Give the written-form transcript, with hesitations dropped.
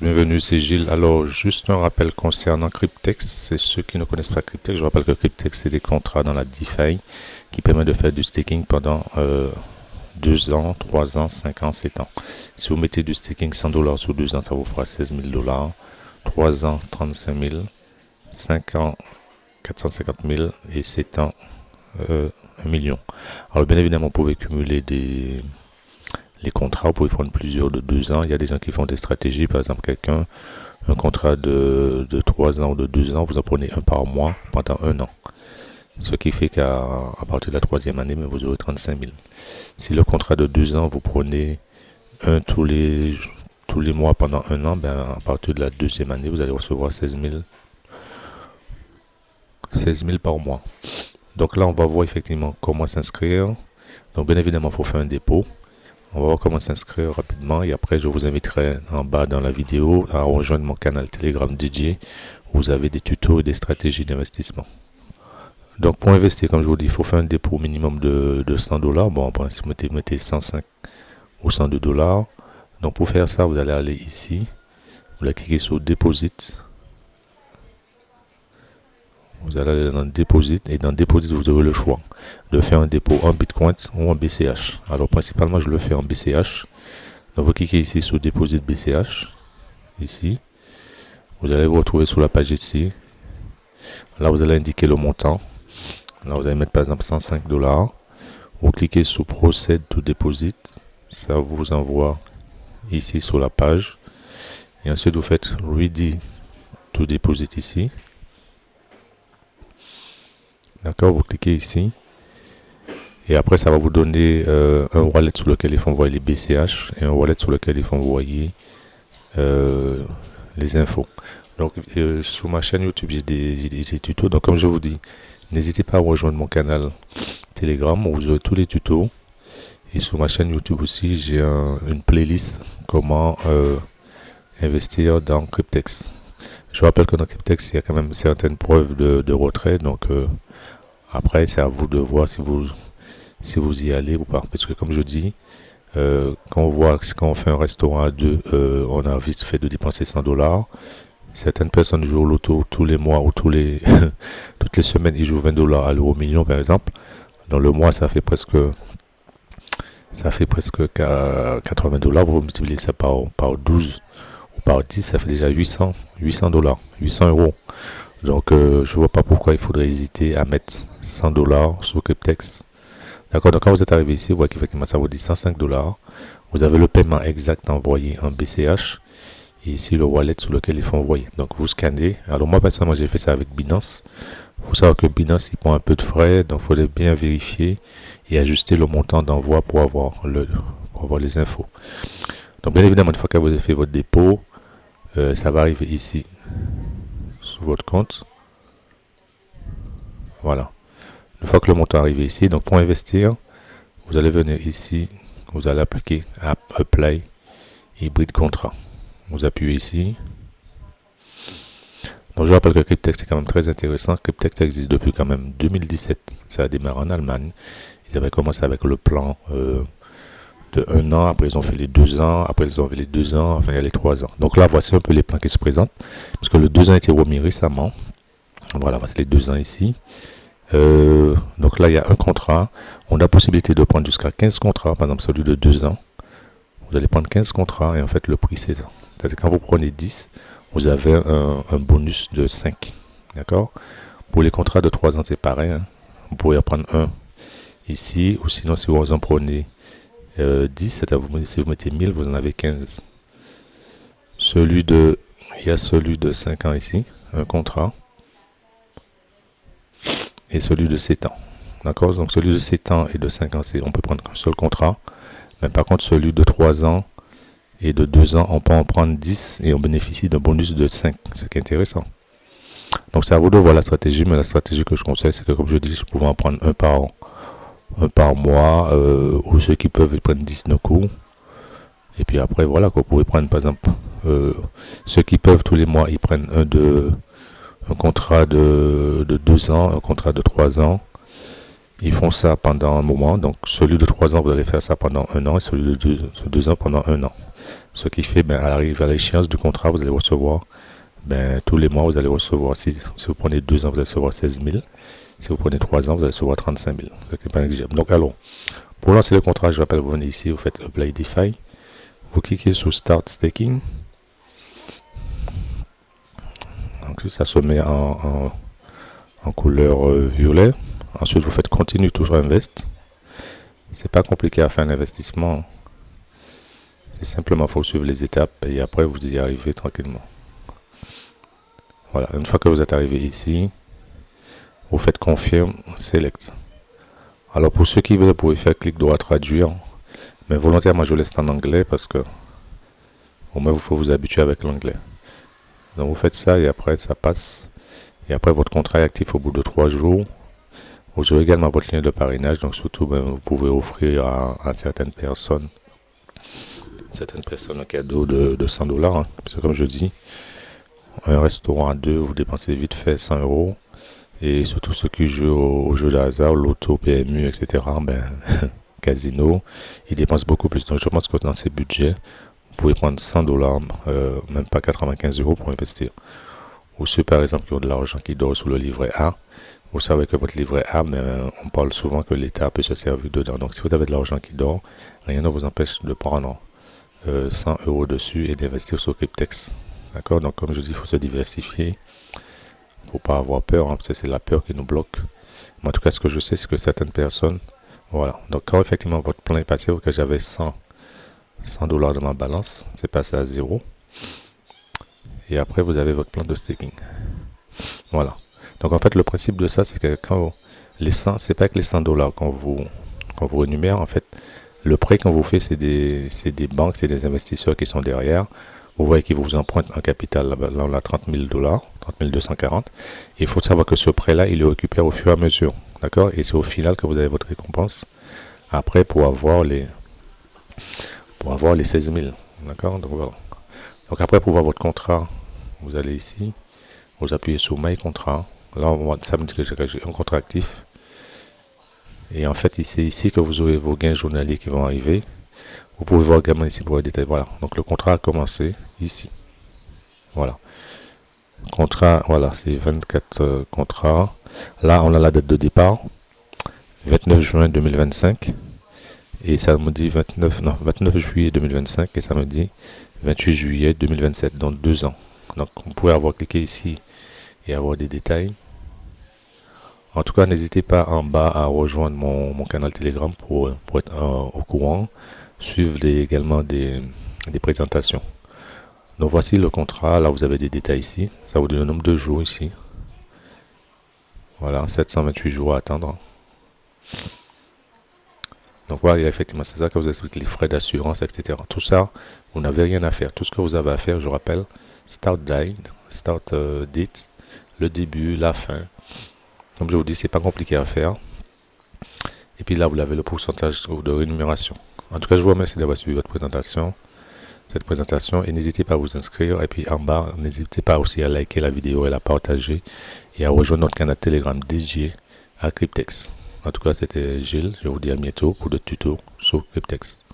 Bienvenue, c'est Gilles. Alors, juste un rappel concernant Cryptex. C'est ceux qui ne connaissent pas Cryptex. Je rappelle que Cryptex, c'est des contrats dans la DeFi qui permettent de faire du staking pendant 2 ans, 3 ans, 5 ans, 7 ans. Si vous mettez du staking 100 dollars sur 2 ans, ça vous fera 16 000 dollars. 3 ans, 35 000. 5 ans, 450 000. Et 7 ans, 1 million. Alors, bien évidemment, vous pouvez cumuler les contrats, vous pouvez prendre plusieurs de 2 ans. Il y a des gens qui font des stratégies. Par exemple, un contrat de 3 ans ou de 2 ans, vous en prenez un par mois pendant 1 an. Ce qui fait qu'à partir de la troisième année, vous aurez 35 000. Si le contrat de 2 ans, vous prenez un tous les mois pendant 1 an, à partir de la deuxième année, vous allez recevoir 16 000 par mois. Donc là, on va voir effectivement comment s'inscrire. Donc bien évidemment, il faut faire un dépôt. On va voir comment s'inscrire rapidement et après je vous inviterai en bas dans la vidéo à rejoindre mon canal Telegram DJ où vous avez des tutos et des stratégies d'investissement. Donc pour investir, comme je vous dis, il faut faire un dépôt minimum de 100 dollars. Bon, en principe, mettez 105 ou 102 dollars. Donc pour faire ça, vous allez aller ici, vous allez cliquer sur Deposit. Vous allez aller dans Deposit et dans Deposit, vous aurez le choix de faire un dépôt en Bitcoin ou en BCH. Alors principalement, je le fais en BCH. Donc vous cliquez ici sur Deposit BCH. Ici. Vous allez vous retrouver sur la page ici. Là, vous allez indiquer le montant. Là, vous allez mettre par exemple 105 dollars. Vous cliquez sur Procède to Deposit. Ça vous envoie ici sur la page. Et ensuite, vous faites Ready to Deposit ici. D'accord, vous cliquez ici. Et après, ça va vous donner un wallet sur lequel il faut envoyer les BCH et un wallet sur lequel il faut envoyer les infos. Donc, sur ma chaîne YouTube, j'ai des tutos. Donc, comme je vous dis, n'hésitez pas à rejoindre mon canal Telegram où vous aurez tous les tutos. Et sur ma chaîne YouTube aussi, j'ai une playlist comment investir dans Cryptex. Je rappelle que dans Cryptex, il y a quand même certaines preuves de retrait. Donc, après, c'est à vous de voir si vous y allez ou pas. Parce que comme je dis, quand on fait un restaurant à deux, on a vite fait de dépenser 100 dollars. Certaines personnes jouent au loto tous les mois ou toutes les semaines, ils jouent 20 dollars à l'euro million par exemple. Dans le mois, ça fait presque 80 dollars. Vous multipliez ça par 12 ou par 10, ça fait déjà 800 dollars, 800 euros. Donc, je vois pas pourquoi il faudrait hésiter à mettre 100 dollars sur Cryptex. D'accord, donc quand vous êtes arrivé ici, vous voyez qu'effectivement ça vous dit 105 dollars. Vous avez le paiement exact envoyé en BCH. Et ici le wallet sur lequel il faut envoyer. Donc vous scannez. Alors moi personnellement j'ai fait ça avec Binance. Il faut savoir que Binance il prend un peu de frais. Donc il faudrait bien vérifier et ajuster le montant d'envoi pour avoir les infos. Donc bien évidemment une fois que vous avez fait votre dépôt, ça va arriver ici sur votre compte. Voilà. Une fois que le montant est arrivé ici, donc pour investir, vous allez venir ici, vous allez appliquer Apply Hybrid Contrat. Vous appuyez ici. Donc je rappelle que Cryptex est quand même très intéressant. Cryptex existe depuis quand même 2017. Ça a démarré en Allemagne. Ils avaient commencé avec le plan de 1 an. Après ils ont fait les 2 ans. Après ils ont fait les 2 ans. Enfin il y a les 3 ans. Donc là voici un peu les plans qui se présentent. Parce que le 2 ans a été remis récemment. Voilà, voici les 2 ans ici. Donc là il y a un contrat. On a la possibilité de prendre jusqu'à 15 contrats. Par exemple celui de 2 ans. Vous allez prendre 15 contrats et en fait le prix c'est ça. C'est-à-dire quand vous prenez 10, vous avez un bonus de 5. D'accord. Pour les contrats de 3 ans, c'est pareil. Hein. Vous pourrez en prendre un ici, ou sinon, si vous en prenez 10, c'est-à-dire si vous mettez 1000, vous en avez 15. Il y a celui de 5 ans ici, un contrat. Et celui de 7 ans. D'accord. Donc celui de 7 ans et de 5 ans, on peut prendre qu'un seul contrat. Mais par contre, celui de 3 ans et de 2 ans, on peut en prendre 10 et on bénéficie d'un bonus de 5, ce qui est intéressant. Donc c'est à vous de voir la stratégie, mais la stratégie que je conseille, c'est que comme je dis, je pouvais en prendre un par mois, ou ceux qui peuvent, ils prennent 10 d'un coup. Et puis après, voilà, vous pouvez prendre par exemple, ceux qui peuvent tous les mois, ils prennent un contrat de 2 ans, un contrat de 3 ans. Ils font ça pendant un moment. Donc celui de 3 ans, vous allez faire ça pendant 1 an, et celui de 2 ans pendant 1 an. Ce qui fait, ben, à l'échéance du contrat, vous allez recevoir, ben, tous les mois, vous allez recevoir, si vous prenez 2 ans, vous allez recevoir 16 000. Si vous prenez 3 ans, vous allez recevoir 35 000. Ce qui n'est pas négligeable. Donc, alors, pour lancer le contrat, je rappelle, vous venez ici, vous faites Apply DeFi. Vous cliquez sur Start Staking. Donc, ça se met en couleur violet. Ensuite, vous faites Continue toujours Invest. C'est pas compliqué à faire un investissement. C'est simplement, il faut suivre les étapes et après, vous y arrivez tranquillement. Voilà, une fois que vous êtes arrivé ici, vous faites Confirm Select. Alors, pour ceux qui veulent, vous pouvez faire clic droit traduire. Mais volontairement, je laisse en anglais parce que au moins, il faut vous habituer avec l'anglais. Donc, vous faites ça et après, ça passe. Et après, votre contrat est actif au bout de 3 jours. Vous aurez également votre lien de parrainage. Donc, surtout, ben, vous pouvez offrir à certaines personnes un cadeau de 100 $. Hein. Parce que, comme je dis, un restaurant à 2, vous dépensez vite fait 100 €. Et surtout ceux qui jouent aux jeux de hasard, l'auto, PMU, etc., ben, casino, ils dépensent beaucoup plus. Donc, je pense que dans ces budgets, vous pouvez prendre 100 $, même pas 95 € pour investir. Ou ceux, par exemple, qui ont de l'argent qui dort sous le livret A, vous savez que votre livret A, mais on parle souvent que l'État peut se servir dedans. Donc, si vous avez de l'argent qui dort, rien ne vous empêche de prendre 100 € dessus et d'investir sur Cryptex. D'accord? Donc, comme je dis, il faut se diversifier. Il ne faut pas avoir peur, hein, parce que c'est la peur qui nous bloque. Mais en tout cas, ce que je sais, c'est que certaines personnes, voilà. Donc, quand effectivement votre plan est passé, que j'avais 100 $, de ma balance, c'est passé à 0. Et après, vous avez votre plan de staking. Voilà. Donc, en fait, le principe de ça, c'est que quand les 100, c'est pas que les 100 $ qu'on vous rémunère. En fait, le prêt qu'on vous fait, c'est des banques, c'est des investisseurs qui sont derrière. Vous voyez qu'ils vous empruntent un capital. Là, on a 30 000 $, 30 240. Il faut savoir que ce prêt-là, il le récupère au fur et à mesure. D'accord? Et c'est au final que vous avez votre récompense. Après, pour avoir les 16 000. D'accord? Donc, voilà. Donc, après, pour voir votre contrat, vous allez ici, vous appuyez sur My Contrat. Là, ça me dit que j'ai un contrat actif. Et en fait, c'est ici que vous aurez vos gains journaliers qui vont arriver. Vous pouvez voir également ici pour les détails. Voilà. Donc, le contrat a commencé ici. Voilà. Contrat, voilà, c'est 24 contrats. Là, on a la date de départ, 29 juin 2025. Et ça me dit 29 juillet 2025 et ça me dit 28 juillet 2027, donc 2 ans. Donc, vous pouvez avoir cliqué ici et avoir des détails. En tout cas, n'hésitez pas en bas à rejoindre mon canal Telegram pour être au courant. Suivre également des présentations. Donc voici le contrat. Là, vous avez des détails ici. Ça vous donne le nombre de jours ici. Voilà, 728 jours à attendre. Donc voilà, effectivement, c'est ça que vous explique les frais d'assurance, etc. Tout ça, vous n'avez rien à faire. Tout ce que vous avez à faire, je rappelle, start date, le début, la fin. Comme je vous dis, c'est pas compliqué à faire. Et puis là, vous avez le pourcentage de rémunération. En tout cas, je vous remercie d'avoir suivi cette présentation et n'hésitez pas à vous inscrire. Et puis en bas, n'hésitez pas aussi à liker la vidéo et la partager et à rejoindre notre canal Telegram dédié à Cryptex. En tout cas, c'était Gilles. Je vous dis à bientôt pour d'autres tutos sur Cryptex.